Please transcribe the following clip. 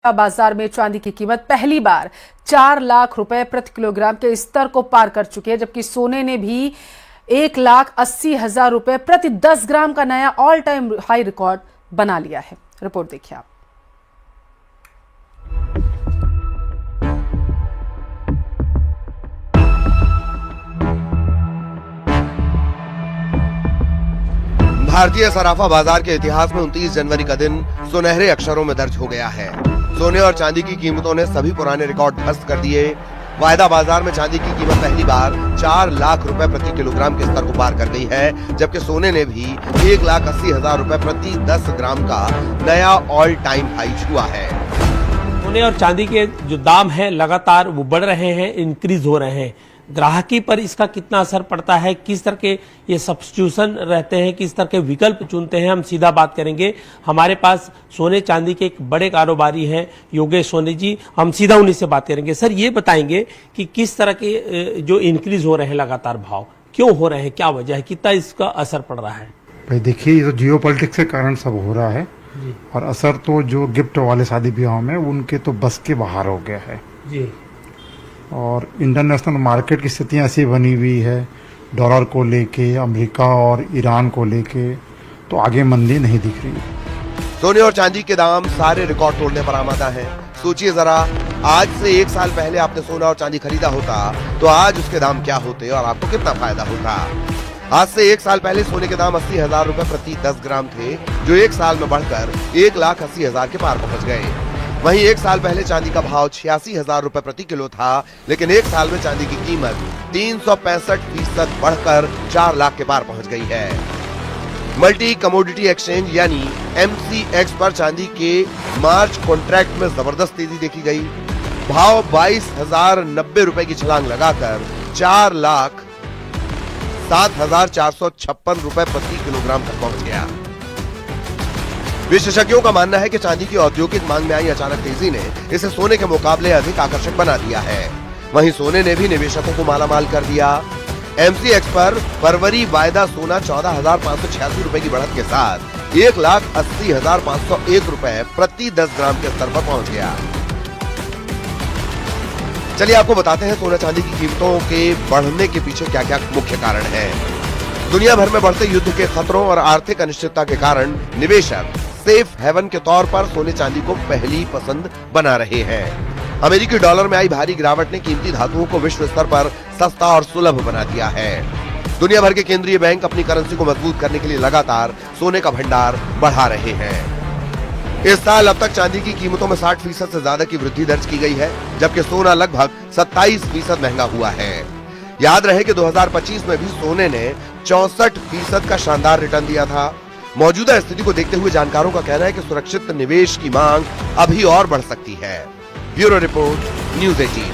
बाजार में चांदी की कीमत पहली बार 4 लाख रुपए प्रति किलोग्राम के स्तर को पार कर चुकी है, जबकि सोने ने भी 1,80,000 रुपए प्रति 10 ग्राम का नया ऑल टाइम हाई रिकॉर्ड बना लिया है। रिपोर्ट देखिए आप। भारतीय सराफा बाजार के इतिहास में 29 जनवरी का दिन सुनहरे अक्षरों में दर्ज हो गया है। सोने और चांदी की कीमतों ने सभी पुराने रिकॉर्ड ध्वस्त कर दिए। वायदा बाजार में चांदी की कीमत पहली बार 4 लाख रुपए प्रति किलोग्राम के स्तर को पार कर गई है, जबकि सोने ने भी 1,80,000 रुपए प्रति 10 ग्राम का नया ऑल टाइम हाई छुआ है। सोने और चांदी के जो दाम हैं लगातार वो बढ़ रहे हैं, इंक्रीज हो रहे हैं। ग्राहकी पर इसका कितना असर पड़ता है, किस तरह के ये सब्स्टिट्यूशन रहते हैं, किस तरह के विकल्प चुनते हैं, हम सीधा बात करेंगे। हमारे पास सोने चांदी के एक बड़े कारोबारी हैं योगेश सोनी जी, हम सीधा उन्हीं से बात करेंगे। सर ये बताएंगे कि किस तरह के जो इंक्रीज हो रहे हैं लगातार भाव क्यों हो रहे हैं, क्या वजह है, कितना इसका असर पड़ रहा है? भाई देखिए, ये तो जियो पॉलिटिक्स के कारण सब हो रहा है और असर तो जो गिफ्ट वाले शादी ब्याहों में उनके तो बस के बाहर हो गया है जी। और इंटरनेशनल मार्केट की स्थितियां ऐसी बनी हुई है, डॉलर को लेके, अमेरिका और ईरान को लेके, तो आगे मंदी नहीं दिख रही। सोने और चांदी के दाम सारे रिकॉर्ड तोड़ने पर आमादा है। सोचिए जरा, आज से 1 साल पहले आपने सोना और चांदी खरीदा होता तो आज उसके दाम क्या होते और आपको कितना फायदा होता। आज से 1 साल पहले सोने के दाम 80,000 रुपए प्रति 10 ग्राम थे, जो 1 साल में बढ़कर 1,80,000 के पार पहुंच गए। वहीं 1 साल पहले चांदी का भाव 86,000 रुपए प्रति किलो था, लेकिन 1 साल में चांदी की कीमत 365% बढ़कर 4 लाख के पार पहुंच गई है। मल्टी कमोडिटी एक्सचेंज यानी MCX पर चांदी के मार्च कॉन्ट्रैक्ट में जबरदस्त तेजी देखी गई। भाव 22,090 रुपए की छलांग लगाकर 4,07,456 रुपए प्रति किलोग्राम तक पहुंच गया। विशेषज्ञों का मानना है कि चांदी की औद्योगिक मांग में आई अचानक तेजी ने इसे सोने के मुकाबले अधिक आकर्षक बना दिया है। वहीं सोने ने भी निवेशकों को मालामाल कर दिया। MCX पर फरवरी वायदा सोना 14,586 रुपए की बढ़त के साथ 1,80,501 रुपए प्रति 10 ग्राम के स्तर पर पहुंच गया। चलिए आपको बताते हैं सोना चांदी की कीमतों के बढ़ने के पीछे क्या क्या मुख्य कारण है। दुनिया भर में बढ़ते युद्ध के खतरों और आर्थिक अनिश्चितता के कारण निवेशक सेफ हेवन के तौर पर सोने चांदी को पहली पसंद बना रहे हैं। अमेरिकी डॉलर में आई भारी गिरावट ने कीमती धातुओं को विश्व स्तर पर सस्ता और सुलभ बना दिया है। दुनिया भर के केंद्रीय बैंक अपनी करेंसी को मजबूत करने के लिए लगातार सोने का भंडार बढ़ा रहे हैं। इस साल अब तक चांदी की कीमतों में 60% से ज्यादा की वृद्धि दर्ज की गई है, जबकि सोना लगभग 27% महंगा हुआ है। याद रहे कि 2025 में भी सोने ने 64% का शानदार रिटर्न दिया था। मौजूदा स्थिति को देखते हुए जानकारों का कहना है कि सुरक्षित निवेश की मांग अभी और बढ़ सकती है। Bureau report, news 18।